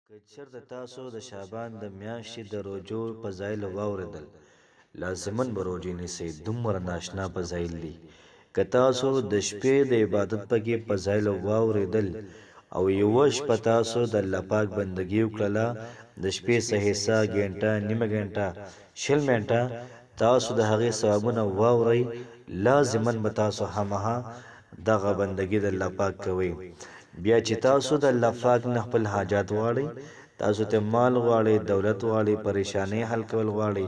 که چېرته تاسو د شعبان د میاشتې د روژو فضایل واورېدل لازماً به روژې نیسئ. دومره ناشنا فضایل دي. که تاسو د شپې د عبادت پکې فضایل واورېدل او یوه شپه تاسو د الله پاک بندګي وکړله، د شپې څه حصه ګینټه، نیمه ګینټه، شل منټه تاسو د هغې ثوابونه واورئ، لازماً به تاسو هماغه دغه بندګي د الله پاک کوئ. بیا چې تاسو د الله پاک نه خپل حاجات غواړئ، تاسو ته مال غواړئ، دولت غواړئ، پریشانۍ حل کول غواړئ،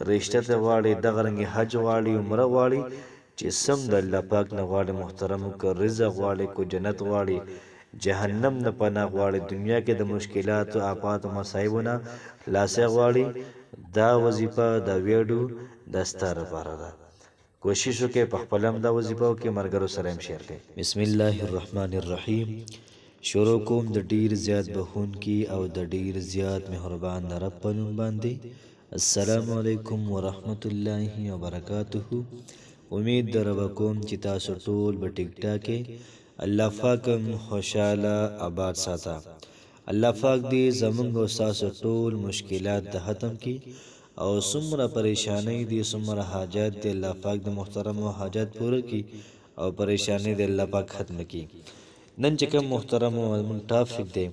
رشته ته غواړئ، دغه رنګې حج غواړئ، عمره غواړئ، چې سم د الله پاک نه غواړئ محترمو، که رزق غواړئ، که جنت غواړئ، جهنم نه پناه غواړئ، دنیا کې د مشکلاتو، آفاتو، مصایبو نه خلاصي غواړئ، دا وظیفه دا ویډیو دا ستا لپاره ده. کوشش وکړئ په خپل هم دا وظیفه وکړئ، ملګرو سره هم شیر کړئ. بسم الله الرحمن الرحیم. شروع کوم د ډیر زیات بخونکي او د ډیر زیات مهربان رب په نوم باندې. السلام علیکم ورحمت الله وبرکاته. امید در کوم چې تاسو ټول په ټیک ټاک الله پاک خوشاله آباد ساته. الله پاک دې زمونږ او تاسو ټول مشکلات د ختم کړي او څومره پریشانۍ دي، څومره حاجات دي، الله پاک د محترمو حاجات پوره کړي او پریشانۍ د الله پاک ختم کړي. نن چې کوم محترمو مون ټاپک دی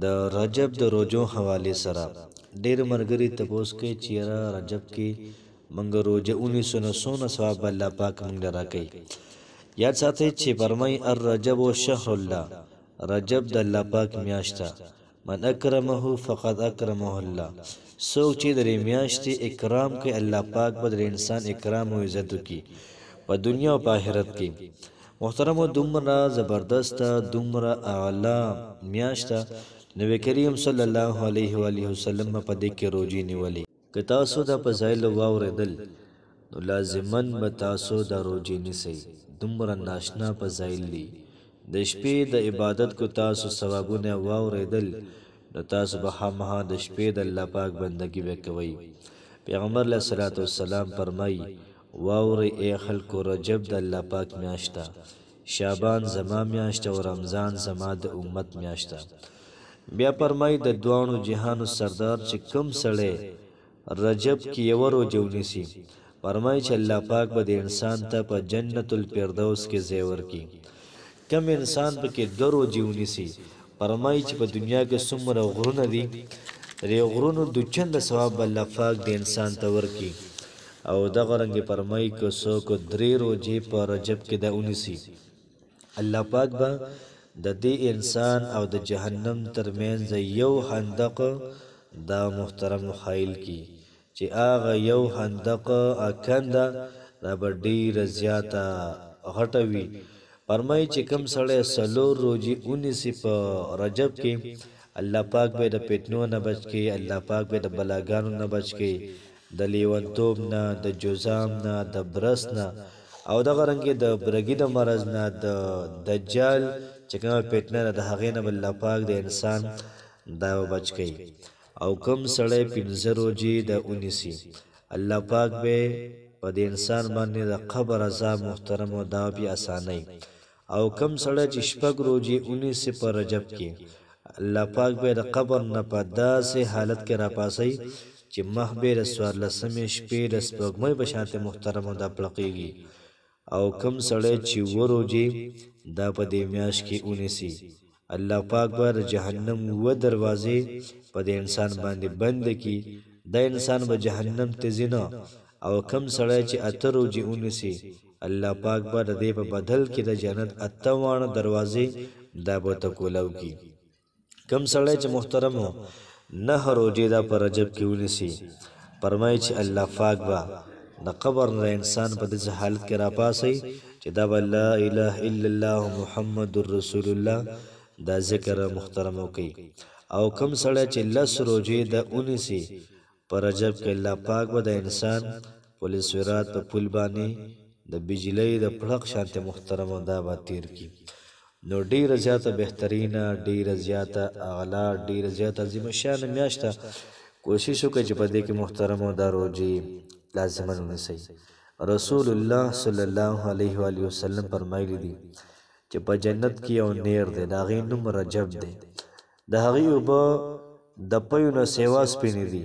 د رجب د روزو حواله سره، ډېر مرګري تپوس کوي چې یاره رجب کې منګ روزه 1919 ثواب الله پاک موږ راکړي. یاد ساتئ چې فرمای الرجب شهر الله، رجب د الله پاک میاشت ده. من اکرمه فقد اکرمه الله. څوک چې د میاشتې اکرام کوي، الله پاک به د انسان اکرام او عزت وکړي په دنیا او په آخرت کې. محترمو دومره زبردست، دومره اعلی میاشت نبی کریم صلی الله علیه و آله وسلم په دې کې روزي نیولې. که تاسو د فضایل واورېدل نو لازماً به تاسو د روزي نیسئ. دومره ناشنا فضایل دي. د شپې د عبادت کو تاسو ثوابونه واورېدل نو تاسو به هماغه د شپې د الله پاک بندګي وکوئ. پیغمبر علیه الصلاۃ والسلام فرمایي واورئ ای خلکو، رجب د الله پاک میاشت ده، شعبان زما میاشت او رمضان زما د امت میاشت ده. بیا فرمایي د دوانو جهانو سردار چې کوم سړی رجب کې یو روزه ونیسي، فرمایي چې الله پاک به د انسان ته په جنت الفردوس کې ځای ورکړي. کم انسان په کې 2 روزې ونیسي، فرمایي چې په دنیا کې څومره غرونه دي، دې غرونو د چند ثواب الله پاک د انسان ته ورکړي. او دغه رنګ فرمایي که څوک 3 روزې په رجب کې دا ونیسي، الله پاک به د دې انسان او د جهنم ترمنځ یو خندق دا محترم خایل کی چې هغه یو خندق اکنده دا به ډیره زیاته غټه وي. فرمایي چې کوم سړی 4 روزې ونیسي په رجب کې، الله پاک به د پیټنو نه بچ کړي، الله پاک به د بلاګانو نه بچ کړي، د لیونتوب نه، د جزام نه، د برس نه، او دغه رنګې د برګي د مرض نه، د دجال چې کومه پیټنه ده د هغې نه الله پاک د انسان دا بچ کړي. او کوم سړی 15 روزې د ونیسي، الله پاک به په د انسان باندې د قبر عذاب محترم او دا بیا اسانۍ. او کوم سړی چې 6 روزې ونیسي په رجب کې، الله پاک به د قبر نه په داسې حالت کې راپاسي چې مخ به د 14مې شپې د سپوږمۍ په شان محترم او دا پړقېږي. او کوم سړی چې 7 روزې دا په دې میاشت کې ونیسي، الله پاک به د جهنم 7 دروازې په دې انسان باندې بند کړي، دا انسان به جهنم ته ځي نه. او کوم سړی چې 8 روزې ونیسي، الله پاک به د دې په بدل کې د جنت 8 دروازې دا به ته کولاو کړي. کوم سړی چې محترمو 9 روزې دا په رجب کې ونیسي، فرمایي چې الله پاک به د قبر نه انسان په دې حالت کې راپاسي چې دا به لا اله الا الله محمد رسول الله دا ذکر محترم کوي. او کوم سړی چې 10 روزې دا ونیسي په رجب کې، الله پاک به د انسان پولیس ورات په پل باندې د بجلی د پړق شانته محترم دا به تیر کی. نو ډیره زیاته بهترینه، ډیره زیاته اعلی، ډیره زیاته عظیم شان میاشت. کوشش وکړئ چې په دې کې محترم دا روزې لازم ونیسئ. رسول الله صلی الله علیه و آله وسلم فرمایلی دي چې په جنت کې یو نیر دی، دا غي نوم رجب دی. د هغې اوبه د پیو نه سیوا سپینې دي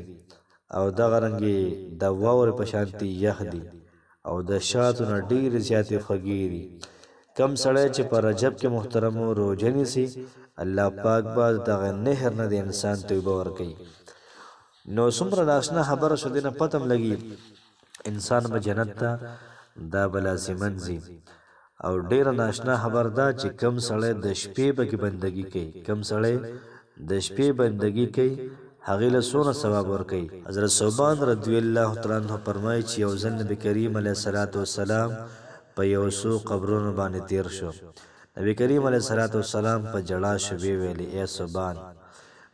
او دغه رنګې د واورې په شانتې یخ دي او د شاتو نه ډېرې زیاتې خوږې دي. کم سړی چې په رجب کې محترمو روژه نیسي الله پاک به دغه نهر نه د انسان ته اوبه ورکوي. نو څومره ناشنا خبره شو دې نه پته م لګي انسان به جنت ته دا به لازمن ځي. او ډیره ناشنا خبر ده چې کم سړی د شپې پکې بندګي کوي، کم سړی د شپې بندګي کوي هغې له څونه ثواب ورکوي. حضرت ثوبان رضی الله تعالی عنه فرمایي چې یو ځل نبي کریم علیه الصلاة والسلام په یو څو قبرونو باندې تیر شو. نبی کریم علیه الصلاة والسلام په جړا شو ویې ویلې ای ثوبان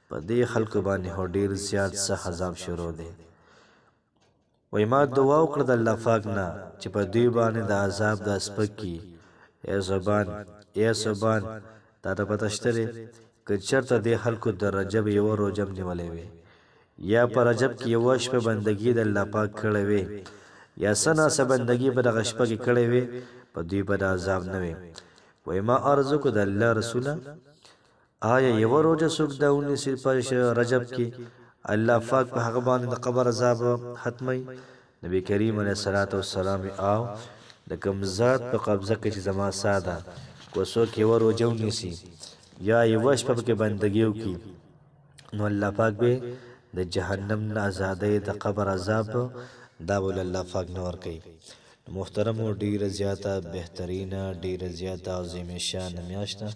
په دې خلکو باندې خو ډېر زیات سخت عذاب شروع دی. وایي ما دعا وکړه د الله پاک نه چې په دوی باندې د عذاب دا سپک کړي. ای ثوبان تا ته پته شته دی که چېرته دې خلکو د رجب یوه روژه م نیولی وي یا په رجب کې یوه شپه بندګي د الله پاک کړی وي یا څه ناڅه بندګي په دغه شپه کې کړی وي په دوی به د عذاب نه وي. وایي ما عرض وکړو د الله رسوله آیا یوه روژه څوک دا ونیسي په رجب کې الله پاک په هغه باندې د قبر عذاب ختموي؟ نبی کریم علیه الصلاة والسلام او د کوم ذات په قبضه کې چې زما ساه ده کو څوک یوه روژه ونیسي یا یوه شپه پکې بندګي وکړي نو الله پاک به د جهنم نه ازادۍ د قبر عذاب دا به الله پاک نه ورکوي. محترمو ډېره زیاته بهترینه ډېره زیاته عظیمه شانه میاشت ده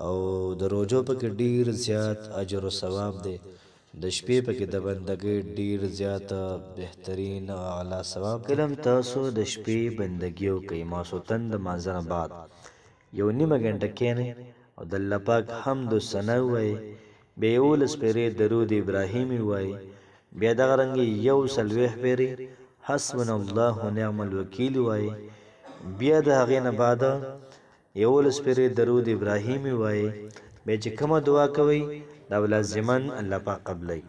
او د روژو پکې ډېر زیات اجر و ثواب دی. د شپې پکې د بندګۍ ډېر زیاته بهترین او اعلی ثواب. کله هم تاسو د شپې بندګي وکئ ماسخوتن د لمانځه نه بعد یو نیمه ګنټه کښېنئ او د الله پاک حمد و ثنا ووایئ، بیا 11 پېرې درود ابراهیمي ووایئ، بیا دغه رنګې 140 پېرې حسبنا الله ونعم الوکیل ووایئ، بیا د هغې نه بعد 11 پېرې درود ابراهیمي ووایئ. بیا چې کومه دعا کوئ دا به لازماً الله پاک قبلوي.